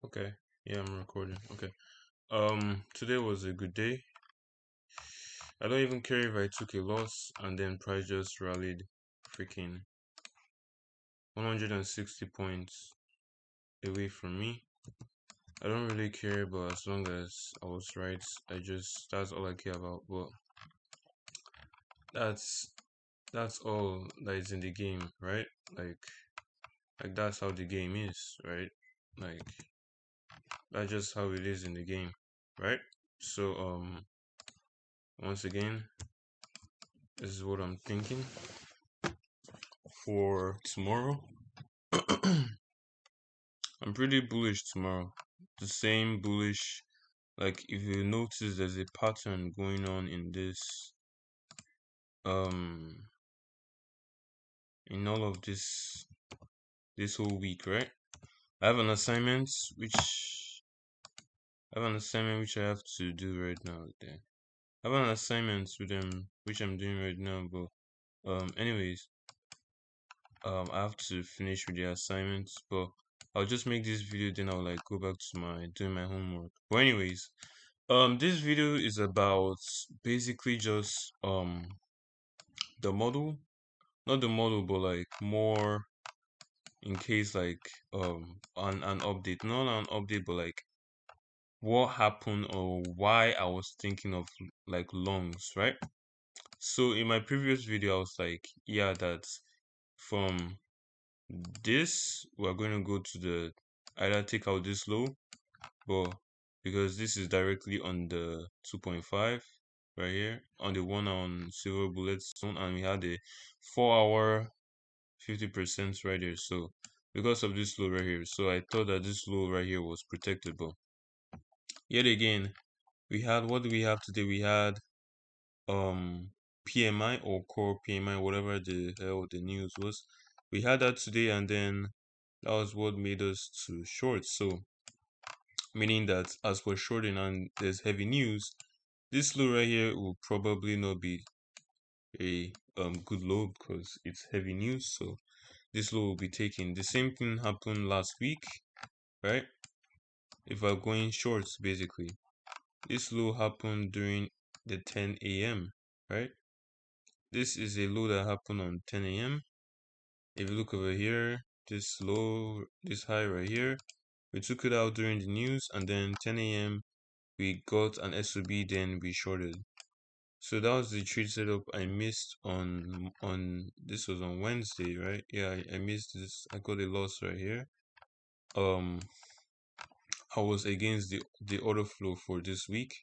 Okay. Yeah, I'm recording. Okay. Today was a good day. I don't even care if I took a loss and then price just rallied freaking 160 points away from me. I don't really care, but as long as I was right, that's all I care about. But that's that's all that is in the game, right? Like like that's how the game is, right? Like that's just how it is in the game, right? So once again, this is what I'm thinking for tomorrow. I'm pretty bullish tomorrow. The same bullish, like if you notice there's a pattern going on in um in all of this whole week, right? I have an assignment which I have to do right now. Then I have an assignment with them which I'm doing right now, but anyways, I have to finish with the assignments, but I'll just make this video, then I'll like go back to my doing my homework. But anyways, this video is about basically just the model, not the model, but like more in case like an update, not an update, but like what happened or why I was thinking of like longs, right? So in my previous video, I was like, yeah, that from this we're going to go to the either take out this low, but because this is directly on the 2.5 right here on the one on silver bullet zone, and we had a 4 hour 50% right here. So because of this low right here, so I thought that this low right here was protected, but yet again we had, what do we have today? We had um PMI or core PMI, whatever the hell the news was. We had that today, and then that was what made us to short. So meaning that as we're shorting and there's heavy news, this low right here will probably not be a good low because it's heavy news. So this low will be taken. The same thing happened last week, right? If we're going shorts, basically, this low happened during the 10 a.m., right? This is a low that happened on 10 a.m. If you look over here, this low, this high right here, we took it out during the news, and then 10 a.m. we got an SOB, then we shorted. So that was the trade setup I missed on this was on Wednesday, right? Yeah, I missed this. I got a loss right here. Um, I was against the order flow for this week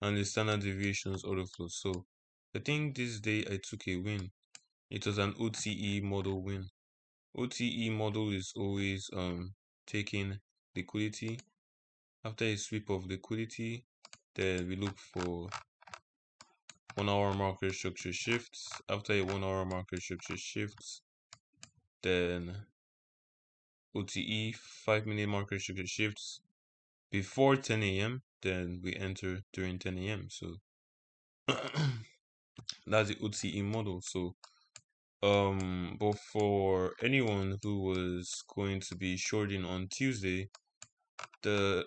and the standard deviations order flow. So I think this day I took a win. It was an OTE model win. OTE model is always taking liquidity. After a sweep of liquidity, then we look for 1 hour market structure shifts. After a 1 hour market structure shifts, then OTE 5 minute market structure shifts before 10 a.m. Then we enter during 10 a.m. So that's the OTE model. So but for anyone who was going to be shorting on Tuesday, the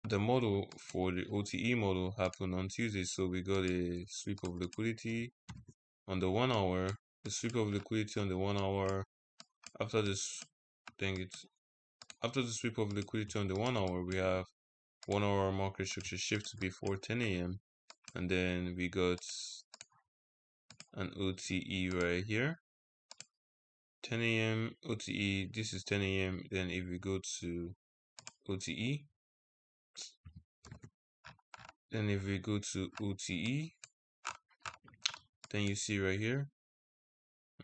the model for the OTE model happened on Tuesday. So we got a sweep of liquidity on the 1 hour, the sweep of liquidity on the 1 hour. After this, dang it, after the sweep of liquidity on the 1 hour, we have 1 hour market structure shift before 10 a.m. And then we got an OTE right here. 10 a.m. OTE, this is 10 a.m. Then if we go to OTE, then if we go to OTE, then you see right here,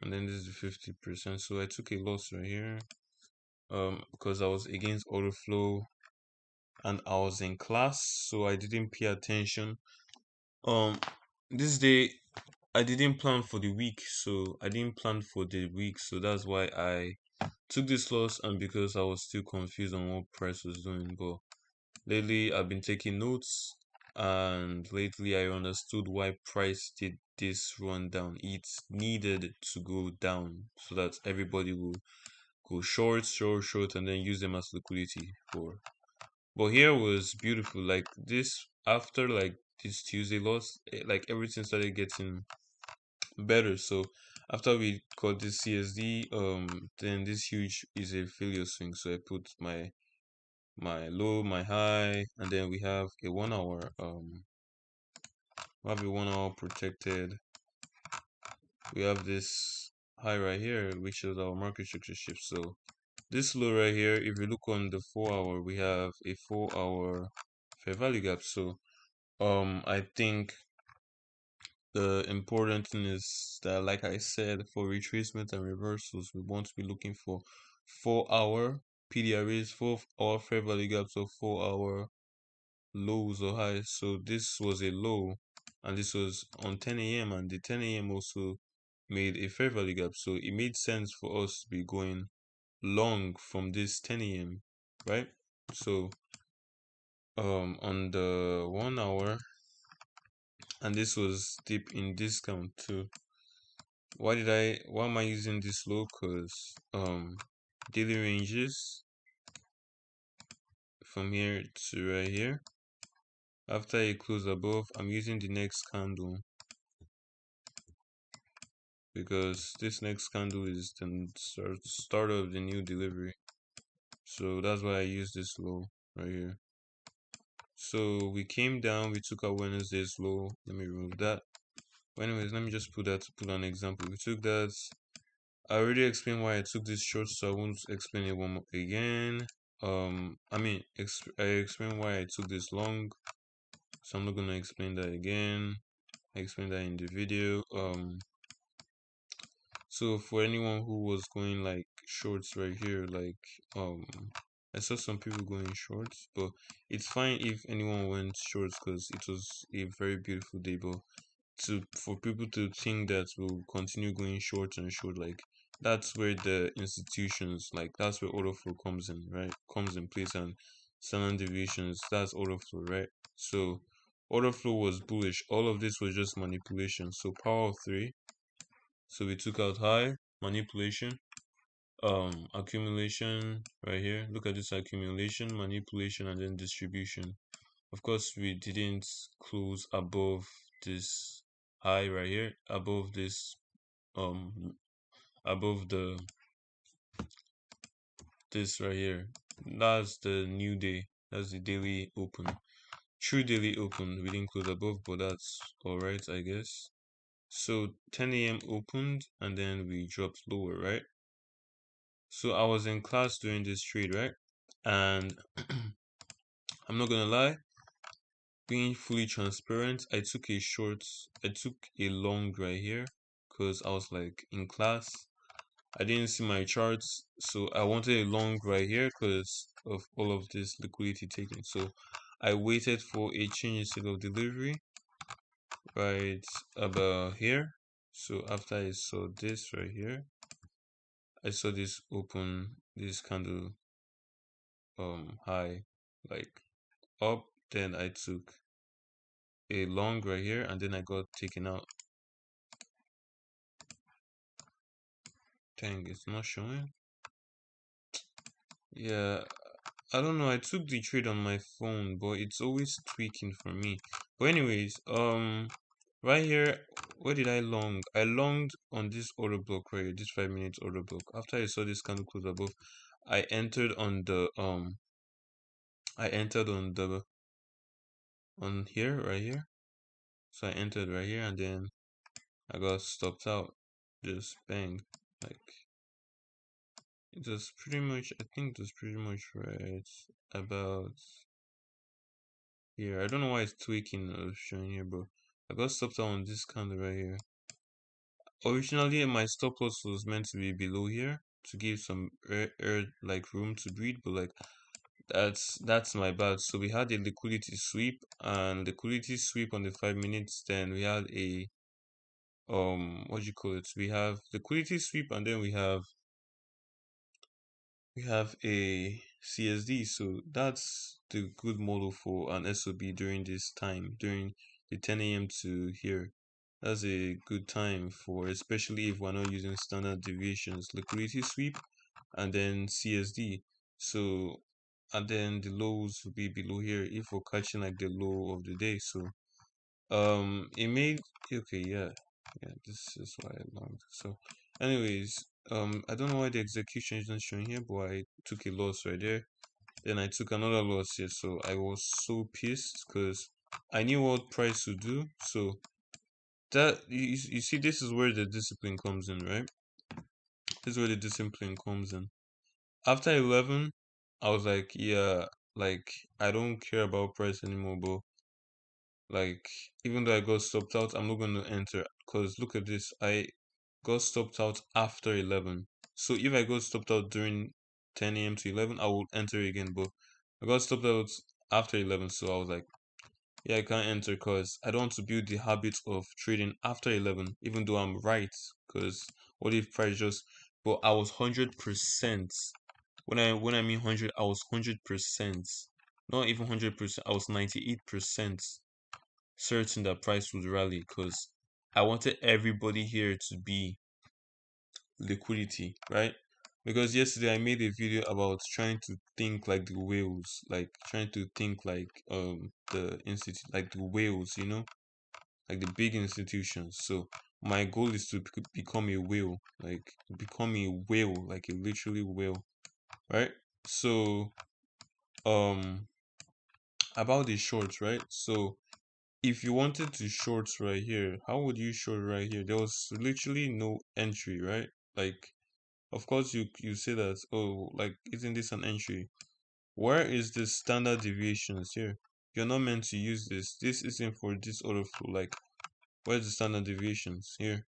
and then this is 50%. So I took a loss right here because I was against order flow and I was in class, so I didn't pay attention. This day I didn't plan for the week, so I didn't plan for the week, so that's why I took this loss, and because I was still confused on what price was doing. But lately I've been taking notes, and lately I understood why price did this run down. It needed to go down so that everybody will go short, and then use them as liquidity for But here was beautiful. Like this after like this Tuesday loss, like everything started getting better. So after we got this CSD, then this huge is a failure swing. So I put my low, my high, and then we have a 1 hour protected. We have this high right here, which is our market structure shift. So this low right here, if you look on the 4 hour, we have a 4 hour fair value gap. So I think the important thing is that, like I said, for retracement and reversals, we want to be looking for 4 hour PDRAs, 4 hour fair value gaps, or 4 hour lows or highs. So this was a low, and this was on 10 a.m. and the 10 a.m. also made a fair value gap. So it made sense for us to be going long from this 10 a.m. right? So on the 1 hour, and this was deep in discount too. Why am I using this low? Because daily ranges from here to right here, after it close above, I'm using the next candle, because this next candle is the start of the new delivery. So that's why I use this low right here. So we came down, we took our Wednesday's low. Let me remove that. But anyways, let me just put that to put an example. We took that. I already explained why I took this short, so I won't explain it one more again. I explained why I took this long, so I'm not gonna explain that again. I explained that in the video. So for anyone who was going like shorts right here, like um, I saw some people going shorts, but it's fine if anyone went shorts because it was a very beautiful day. But for people to think that we'll continue going short and short, like that's where the institutions, like that's where order flow comes in, right? Comes in place, and standard deviations, that's order flow, right? So order flow was bullish. All of this was just manipulation. So power of three. So we took out high, manipulation, accumulation right here. Look at this: accumulation, manipulation, and then distribution. Of course, we didn't close above this high right here, above this um above this right here. That's the new day. That's the daily open. True daily open. We didn't close above, but that's alright, I guess. So 10 a.m. opened, and then we dropped lower, right? So I was in class doing this trade, right? And I'm not gonna lie, being fully transparent, I took a long right here because I was like in class. I didn't see my charts, so I wanted a long right here because of all of this liquidity taken. So I waited for a change in state of delivery right about here. So after I saw this right here, I saw this open, this candle high, like up, then I took a long right here, and then I got taken out. Dang, it's not showing. Yeah, I don't know. I took the trade on my phone, but it's always tweaking for me. But anyways, right here, where did I long? I longed on this order block right here, this 5 minutes order block. After I saw this candle close above, I entered on the I entered on here right here. So I entered right here, and then I got stopped out. Just bang, like it was pretty much. I think it was pretty much right about here. I don't know why it's tweaking or showing here, bro. I got stopped out on this candle right here. Originally, my stop loss was meant to be below here to give some air like room to breathe, but like that's my bad. So we had a liquidity sweep, and liquidity sweep on the 5 minutes. Then we had a what do you call it? We have liquidity sweep, and then we have a CSD. So that's the good model for an SOB during this time, during the 10 a.m. to here. That's a good time for, especially if we're not using standard deviations, liquidity sweep, and then CSD. So and then the lows will be below here if we're catching like the low of the day. So it made okay, yeah, yeah. This is why I longed. So, anyways, I don't know why the execution isn't showing here, but I took a loss right there. Then I took another loss here, so I was so pissed because I knew what price would do. So that you see, this is where the discipline comes in, right? This is where the discipline comes in. After 11, I was like, yeah, like I don't care about price anymore, but like even though I got stopped out, I'm not going to enter because look at this. I got stopped out after 11. So if I got stopped out during 10 a.m. to 11, I will enter again. But I got stopped out after 11, so I was like, yeah, I can't enter because I don't want to build the habit of trading after 11, even though I'm right. Because what if price just? But I was 100%. When I mean 100, I was 100%. Not even 100%. I was 98% certain that price would rally because I wanted everybody here to be liquidity, right? Because yesterday I made a video about trying to think like the whales, like trying to think like the institute, like the whales, like the big institutions. So my goal is to become a whale, like become a whale, like a literally whale, right? So um about the shorts, right? So if you wanted to shorts right here, how would you short right here? There was literally no entry, right? Like, of course, you say that, oh, like, isn't this an entry? Where is the standard deviations here? You're not meant to use this. This isn't for this order flow. Like, where's the standard deviations here?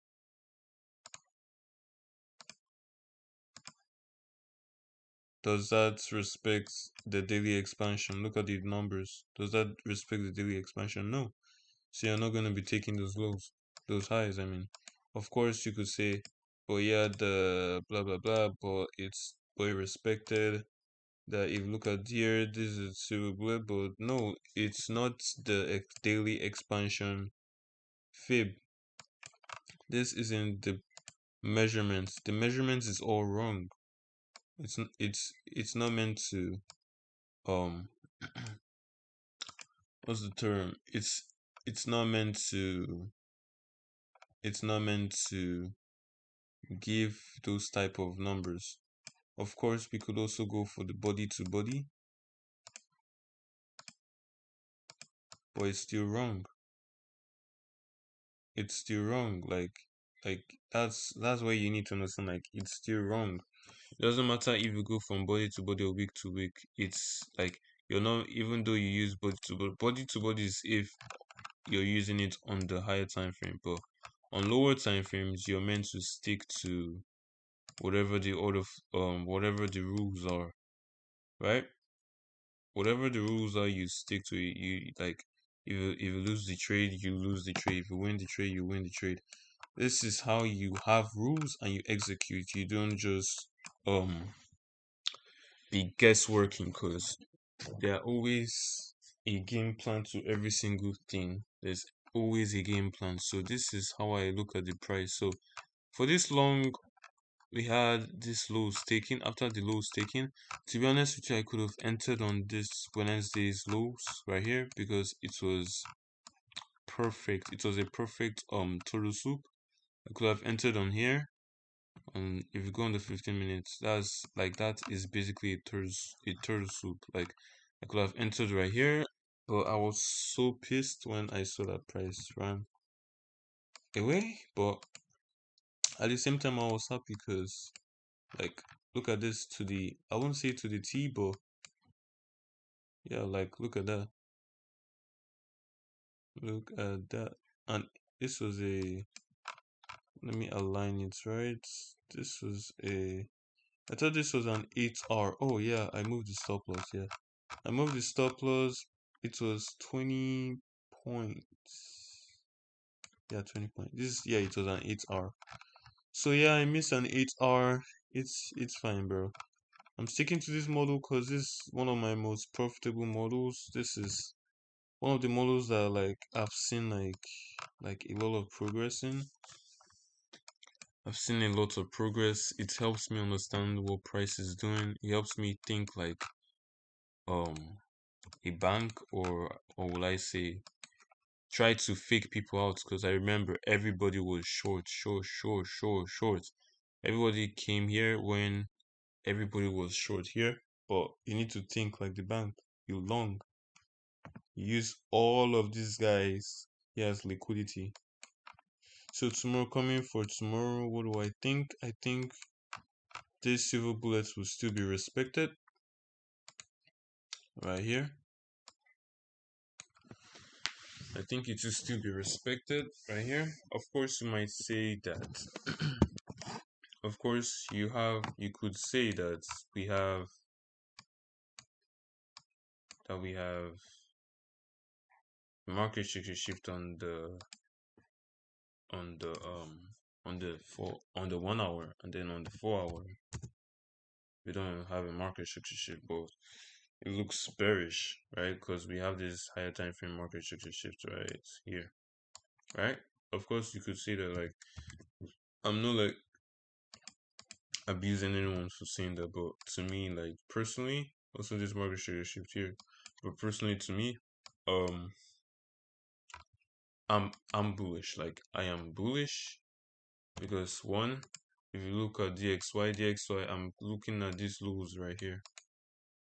Does that respect the daily expansion? Look at the numbers. Does that respect the daily expansion? No. So you're not going to be taking those lows, those highs. I mean, of course, you could say, oh yeah, the blah blah blah, but it's way respected. That if you look at here, this is super blah, but no, it's not the daily expansion fib. This isn't the measurements. The measurements is all wrong. It's not meant to um what's the term? It's not meant to it's not meant to give those type of numbers. Of course, we could also go for the body to body, but it's still wrong. It's still wrong. Like that's why you need to understand. Like it's still wrong. It doesn't matter if you go from body to body or week to week. It's like you're not even though you use body to body is if you're using it on the higher time frame, but on lower time frames you're meant to stick to whatever the order whatever the rules are, right? Whatever the rules are, you stick to it. You like if you lose the trade, you lose the trade. If you win the trade, you win the trade. This is how you have rules and you execute. You don't just be guessworking because there are always a game plan to every single thing. There's always a game plan. So this is how I look at the price. So for this long we had this lows taken. After the lows taken, to be honest with you, I could have entered on this Wednesday's lows right here because it was perfect. It was a perfect turtle soup. I could have entered on here, and if you go on the 15 minutes, that's like that is basically a turtle soup. Like I could have entered right here, but I was so pissed when I saw that price ran away. But at the same time, I was happy because like look at this to the I won't say to the T, but yeah, like look at that. Look at that. And this was a let me align it right. This was a I thought this was an 8R. Oh yeah, I moved the stop loss, yeah. I moved the stop loss. It was 20 points. Yeah, 20 points. Yeah, it was an 8R. So yeah, I missed an 8R. It's fine, bro. I'm sticking to this model because this is one of my most profitable models. This is one of the models that like I've seen like a lot of progress in. I've seen a lot of progress. It helps me understand what price is doing. It helps me think like um a bank, or will I say try to fake people out, because I remember everybody was short, short, short, short, short. Everybody came here when everybody was short here, but you need to think like the bank. You long, you use all of these guys here as liquidity. So tomorrow, coming for tomorrow, what do I think? I think these silver bullets will still be respected right here. I think it will still be respected right here. Of course, you might say that. Of course, you could say that we have market structure shift on the um on the 1 hour, and then on the 4 hour we don't have a market structure shift, but it looks bearish, right? Because we have this higher time frame market structure shift right here, right? Of course, you could say that, like, I'm not like abusing anyone for saying that, but to me, like, personally, also this market structure shift here, but personally to me, um, I'm bullish. Like, I am bullish because one, if you look at DXY, I'm looking at these lows right here.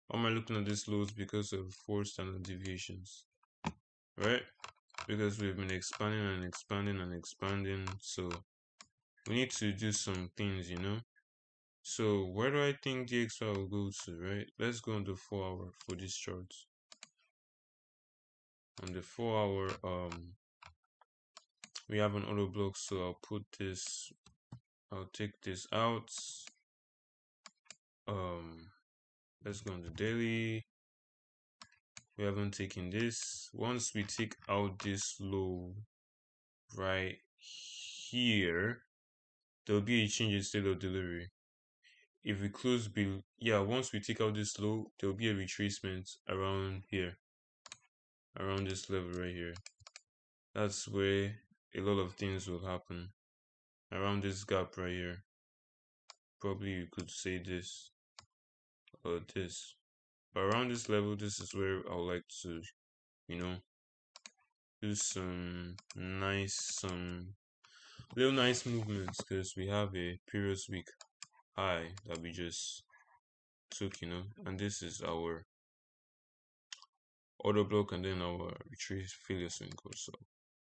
Why am I looking at these lows? Because of 4 standard deviations, right? Because we've been expanding and expanding and expanding, so we need to do some things, you know. So where do I think DXY will go to, right? Let's go on the 4 hour for this chart. On the 4 hour, we have an auto block, so I'll take this out. Let's go on the daily. We haven't taken this. Once we take out this low right here, there'll be a change in state of delivery. If we close below, yeah, once we take out this low, there'll be a retracement around here, around this level right here. That's where a lot of things will happen, around this gap right here. Probably you could say this or this, but around this level, this is where I would like to, you know, do some real nice movements, because we have a previous week high that we just took, you know, and this is our auto block, and then our retreat failure swing code. So,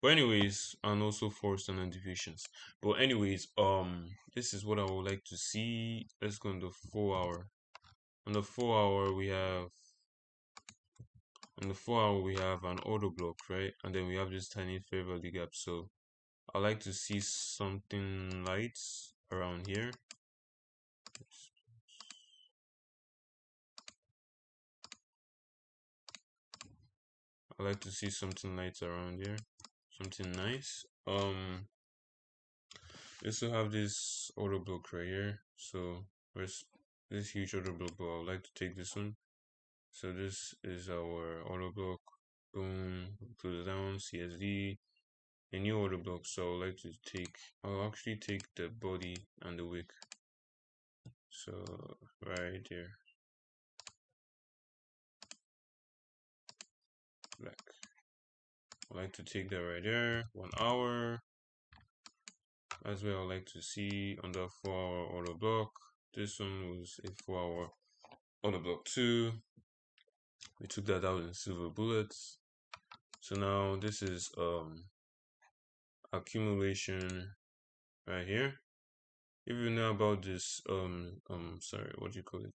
but anyways, and also 4 standard deviations. But anyways, this is what I would like to see. Let's go on the 4 hour. On the 4 hour, we have an auto block, right? And then we have this tiny fair value gap. So I like to see something light around here. I like to see something light around here, something nice. We also have this auto block right here. So where's this huge auto block? But I would like to take this one. So this is our auto block. Boom, close it down. CSD, a new auto block. So I would like to take. I'll actually take the body and the wick. So right there, black. I like to take that right there. 1 hour. As well, I like to see on the 4 hour auto block. This one was a 4 hour auto block too. We took that out in silver bullets. So now this is accumulation right here. If you know about this sorry, what do you call it?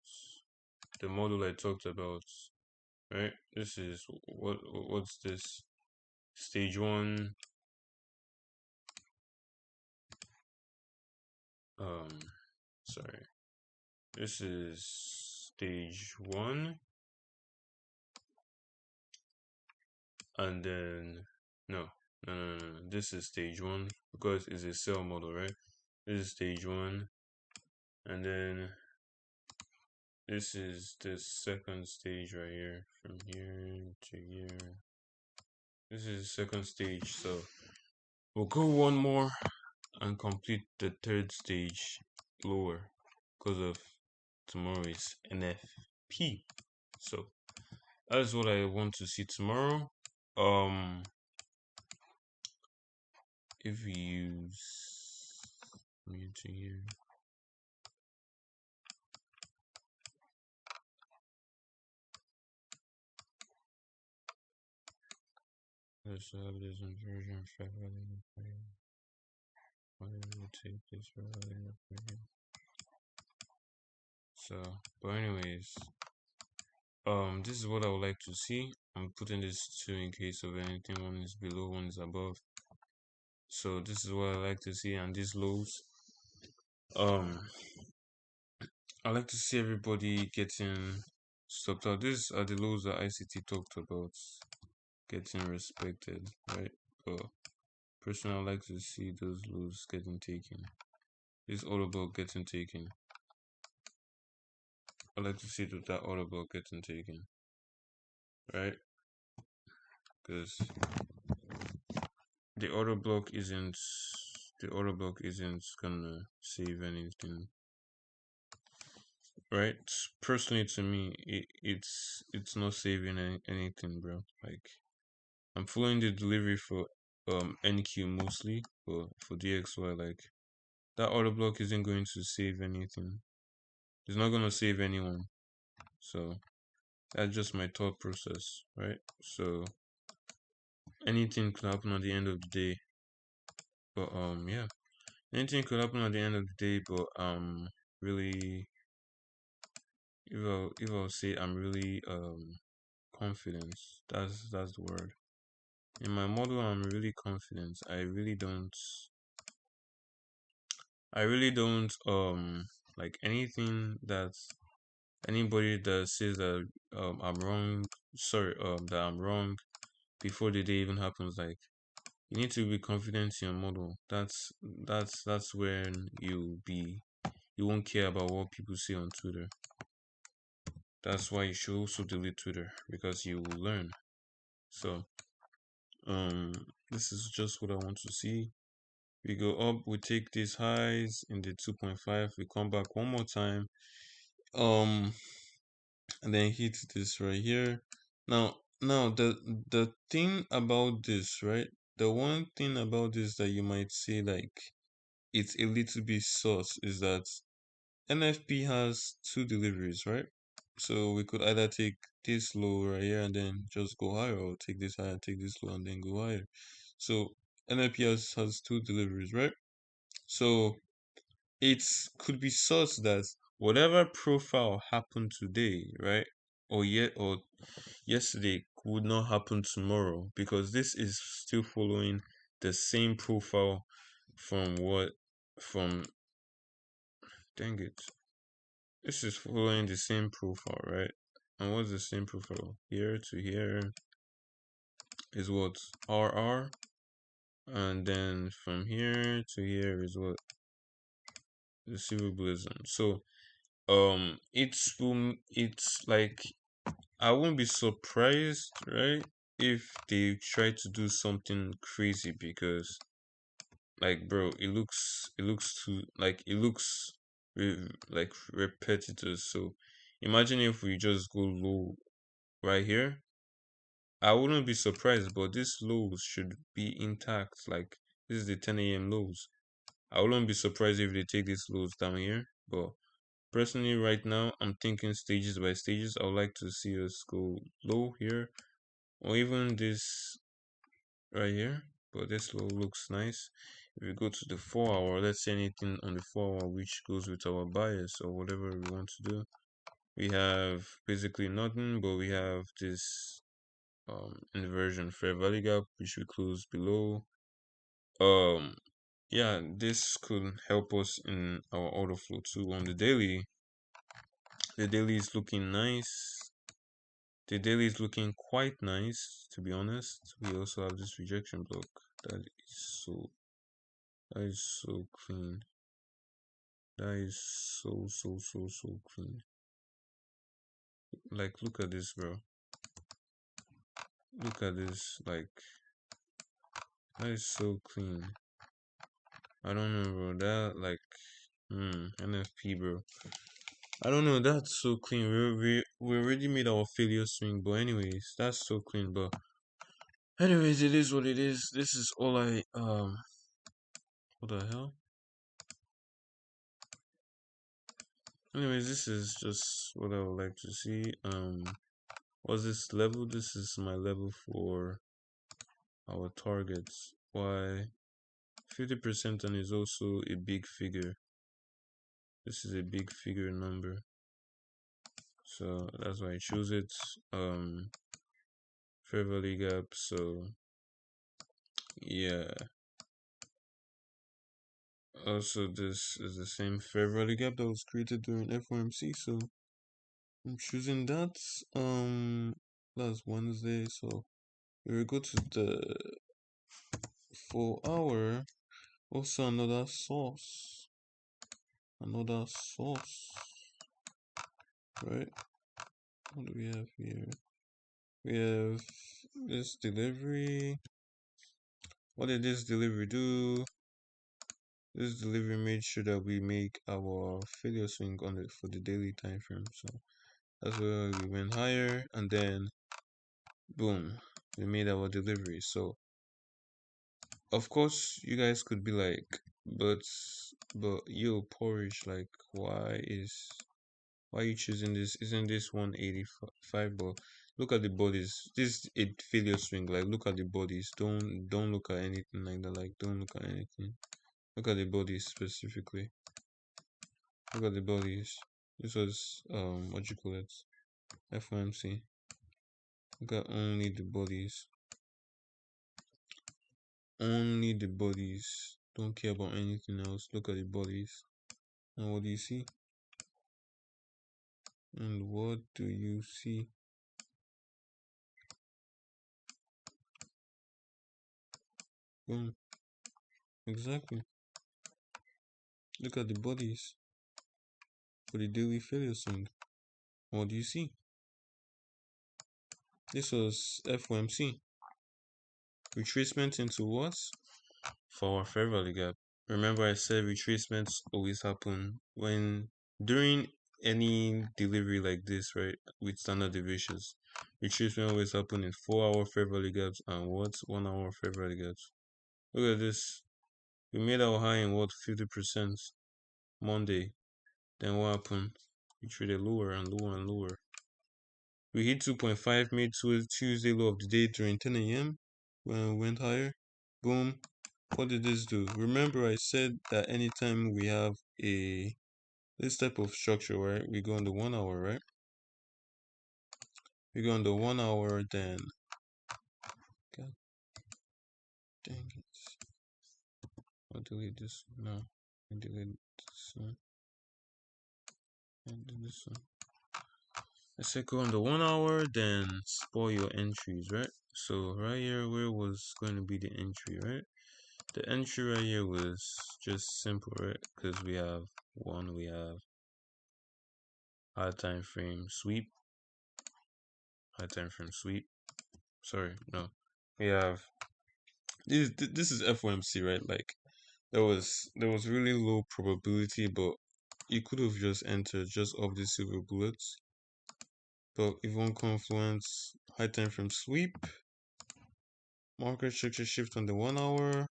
The model I talked about, right? This is what's this? Stage 1. Sorry. This is stage 1, and then no. This is stage 1 because it's a cell model, right? This is stage 1, and then this is the second stage right here, from here to here. This is the second stage, so we'll go one more and complete the third stage lower because of tomorrow is NFP. So That's what I want to see tomorrow. Um, if we use mute here, let's have this in version 5. Why will take this value for here? So, but anyways, this is what I would like to see. I'm putting this two in case of anything. One is below, one is above. So this is what I like to see, and these lows. Um, I like to see everybody getting stopped out. These are the lows that ICT talked about getting respected, right? But personally, I like to see those lows getting taken. It's all about getting taken. I like to see that all about getting taken, right? Because the order block isn't gonna save anything, right? Personally, to me, it's not saving anything, bro. Like I'm following the delivery for NQ mostly, but for DXY, like that order block isn't going to save anything. It's not gonna save anyone. So that's just my thought process, right? So anything could happen at the end of the day. But yeah. Anything could happen at the end of the day, but really if I'll say I'm really confident. That's the word. In my model I'm really confident. I really don't like anything that anybody that says that I'm wrong, sorry, that I'm wrong before the day even happens, like you need to be confident in your model. That's when you won't care about what people say on Twitter. That's why you should also delete Twitter because you will learn. So um this is just what I want to see. We go up, we take these highs in the 2.5, we come back one more time. Um and then hit this right here. Now the thing about this, right? The one thing about this that you might say like it's a little bit sus is that NFP has two deliveries, right? So we could either take this low right here and then just go higher, or take this high and take this low and then go higher. So NFP has two deliveries, right? So it could be such that whatever profile happened today, right? Or yesterday would not happen tomorrow because this is still following the same profile from what from dang it. This is following the same profile, right? And what's the same profile? Here to here is what? RR. And then from here to here is what? Receivables. So it's like I won't be surprised, right? If they try to do something crazy because like bro, it looks too like it looks like repetitive. So imagine if we just go low right here. I wouldn't be surprised, but these lows should be intact. Like this is the 10 a.m. lows. I wouldn't be surprised if they take these lows down here. But personally, right now, I'm thinking stages by stages. I would like to see us go low here, or even this right here. But this low looks nice. If we go to the 4 hour, let's say anything on the 4 hour which goes with our bias or whatever we want to do. We have basically nothing, but we have this inversion fair value gap which we close below. um yeah, this could help us in our order flow too. On the daily, the daily is looking nice. The daily is looking quite nice, to be honest. We also have this rejection block that is so clean. That is so clean. Like look at this, bro. Look at this. Like that is so clean. I don't know, bro. That like NFP, bro. I don't know. That's so clean. We already made our failure swing, but anyways, that's so clean. But anyways, it is what it is. This is all I What the hell? Anyways, this is just what I would like to see. What's this level? This is my level for our targets. Why 50% and is also a big figure. This is a big figure number. So that's why I choose it. Fair value gap. So yeah. Also, this is the same fair value gap that was created during FOMC. So I'm choosing that. Last Wednesday. So we will go to the 4 hour. Also another source. Another source. Right? What do we have here? We have this delivery. What did this delivery do? This delivery made sure that we make our failure swing on it for the daily time frame. So that's where we went higher, and then boom, we made our delivery. So of course you guys could be like, but yo porridge, like why are you choosing this? Isn't this 185? But look at the bodies. This is a failure swing. Like look at the bodies. Don't look at anything like that. Like don't look at anything. Look at the bodies specifically. Look at the bodies. This was what you call it? FOMC. Look at only the bodies. Only the bodies. Don't care about anything else. Look at the bodies. And what do you see? And what do you see? Boom. Exactly. Look at the bodies for the daily failure swing. What do you see? This was FOMC. Retracement into what? For our fair value gap. Remember I said retracements always happen when during any delivery like this, right? With standard deviations. Retracement always happen in 4 hour fair value gaps and what? 1 hour fair value gaps. Look at this. We made our high in what? 50% Monday. Then what happened? We traded lower and lower and lower. We hit 2.5 made Tuesday low of the day during 10 a.m. when we went higher. Boom. What did this do? Remember I said that anytime we have a this type of structure, right? We go on the 1 hour, right? We go on the 1 hour, then God dang it. I'll delete this. No. I delete this one. I do this one. I said go on the 1 hour, then spoil your entries, right? So right here, where was going to be the entry, right? The entry right here was just simple, right? Because we have high time frame sweep, high time frame sweep. Sorry, no, we have this is FOMC, right? Like there was really low probability, but you could have just entered just off the silver bullets. But if one confluence, high time frame sweep, market structure shift on the 1 hour,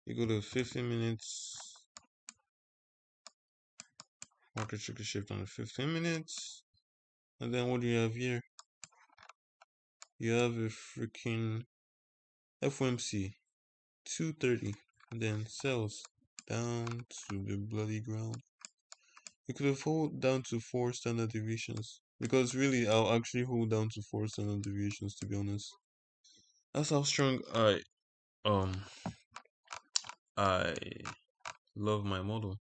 you go to 15 minutes, market structure shift on the 15 minutes, and then what do you have here? You have a freaking FOMC 230, and then sells down to the bloody ground. You could have hold down to 4 standard deviations, because really I'll actually hold down to 4 standard deviations, to be honest. That's how strong um I love my model.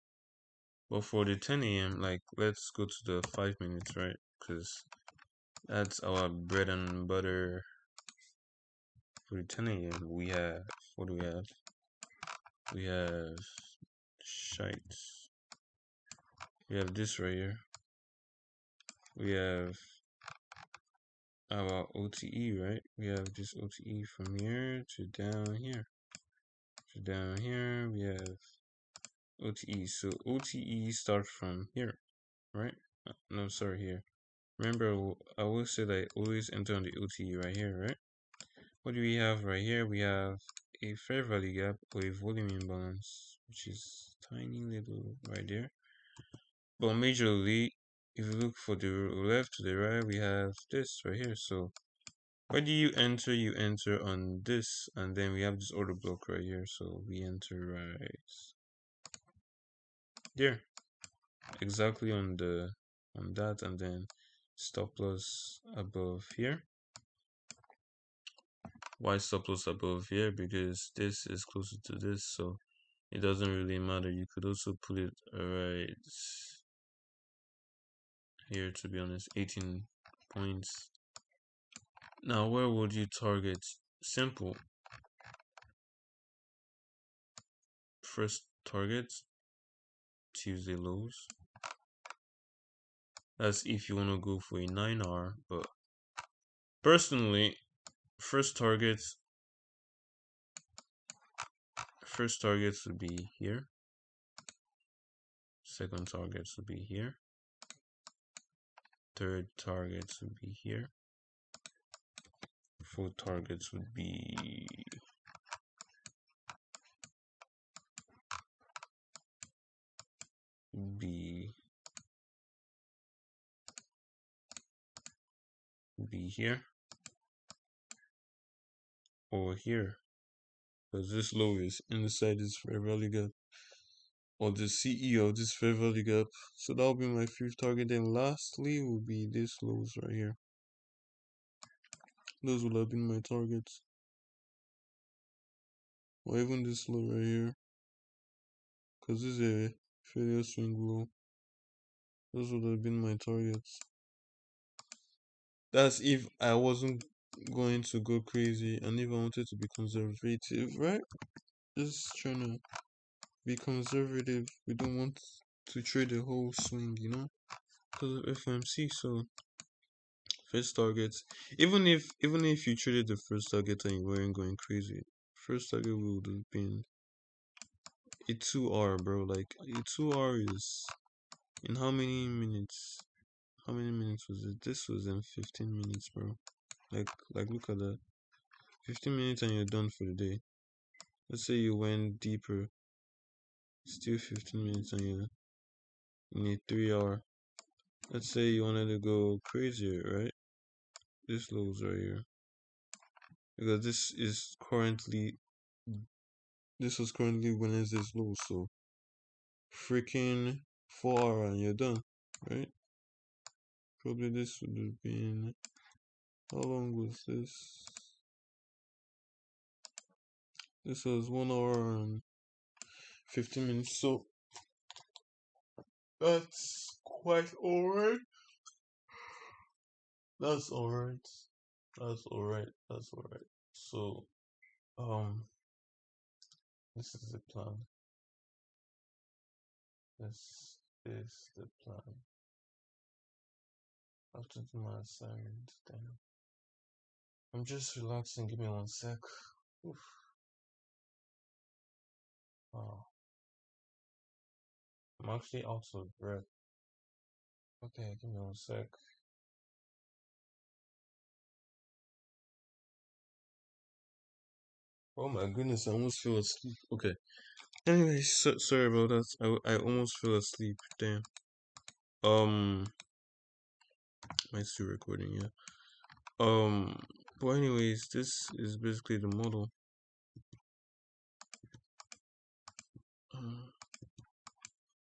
But for the 10 a.m., like let's go to the 5 minutes, right? Because that's our bread and butter. For the 10 a.m., we have what do we have? We have shites. We have this right here. We have our OTE, right? We have this OTE from here to down here. To down here, we have OTE. So OTE starts from here, right? No, sorry, here. Remember, I will say that always enter on the OTE right here, right? What do we have right here? We have a fair value gap or a volume imbalance, which is tiny little right there. But majorly, if you look for the left to the right, we have this right here. So where do you enter? You enter on this, and then we have this order block right here. So we enter right there, exactly on that, and then stop loss above here. Why stop loss above here? Because this is closer to this, so it doesn't really matter. You could also put it right here, to be honest, 18 points. Now, where would you target? Simple. First target, Tuesday lows. That's if you want to go for a 9 hour, but personally, first targets would be here. Second targets would be here. Third targets would be here. Fourth targets would be be here or here, because this low is inside this fair value gap or the CE of this fair value gap. So that'll be my fifth target. Then lastly will be this lows right here. Those will have been my targets. Or even this low right here, because this is a failure swing low. Those would have been my targets. That's if I wasn't going to go crazy and if I wanted to be conservative, right? Just trying to be conservative. We don't want to trade the whole swing, you know, because of FOMC. So first targets, even if you traded the first target and you weren't going crazy, first target would have been a 2 hour, bro. Like a 2 hour is in how many minutes? How many minutes was it? This was in 15 minutes, bro. Like look at that. 15 minutes and you're done for the day. Let's say you went deeper, still 15 minutes and you're in a 3 hour. Let's say you wanted to go crazier, right? This low's right here. Because this was currently Wednesday's low, so freaking 4 hour and you're done, right? Probably this would have been, how long was this? This was 1 hour and 15 minutes, so that's quite alright. That's alright. That's alright. That's alright. So, um, this is the plan. This is the plan. I have to do my assignment then. I'm just relaxing. Give me 1 sec. Oof. Oh, I'm actually out of breath. Okay, give me 1 sec. Oh my goodness, I almost fell asleep. Okay. Anyway, sorry about that. I almost fell asleep. Damn. Am I still recording? Yeah. But anyways, this is basically the model.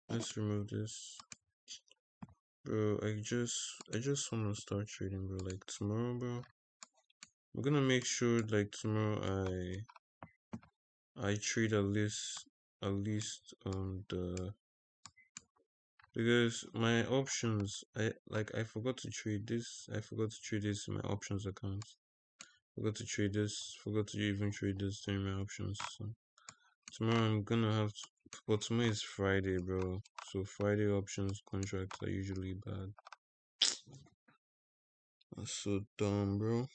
Let's remove this. Bro, I just wanna start trading, bro. Like tomorrow, bro. I'm gonna make sure like tomorrow I trade at least the because my options I forgot to trade this. I forgot to trade this in my options account. Forgot to trade this. Forgot to even trade this during my options. So tomorrow I'm gonna have to, but tomorrow is Friday, bro. So Friday options contracts are usually bad. That's so dumb, bro.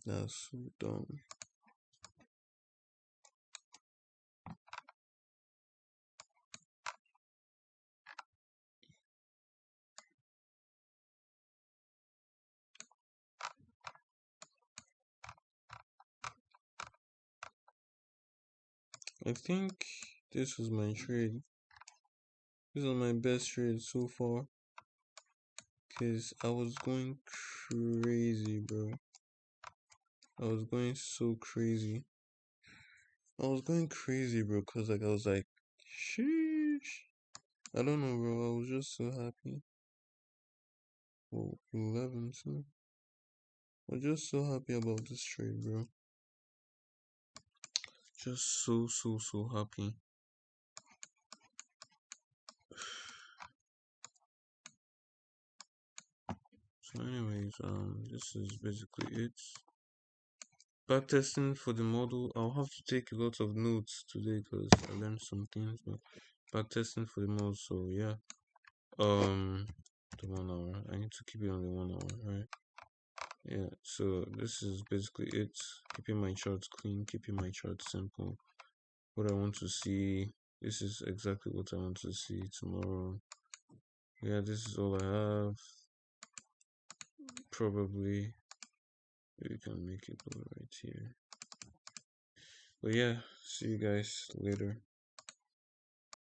That's so dumb. I think this was my trade. This was my best trade so far. Cause I was going crazy, bro. I was going so crazy. I was going crazy, bro. Cause like I was like, sheesh. I don't know, bro. I was just so happy. Oh, 11 too. I'm just so happy about this trade, bro. Just so happy. So, anyways, this is basically it. Backtesting for the model. I'll have to take a lot of notes today because I learned some things. But backtesting for the model. So yeah. The 1 hour. I need to keep it on the 1 hour, right? Yeah. So this is basically it. Keeping my charts clean. Keeping my charts simple. What I want to see. This is exactly what I want to see tomorrow. Yeah, this is all I have. Probably we can make it right here. But yeah, see you guys later.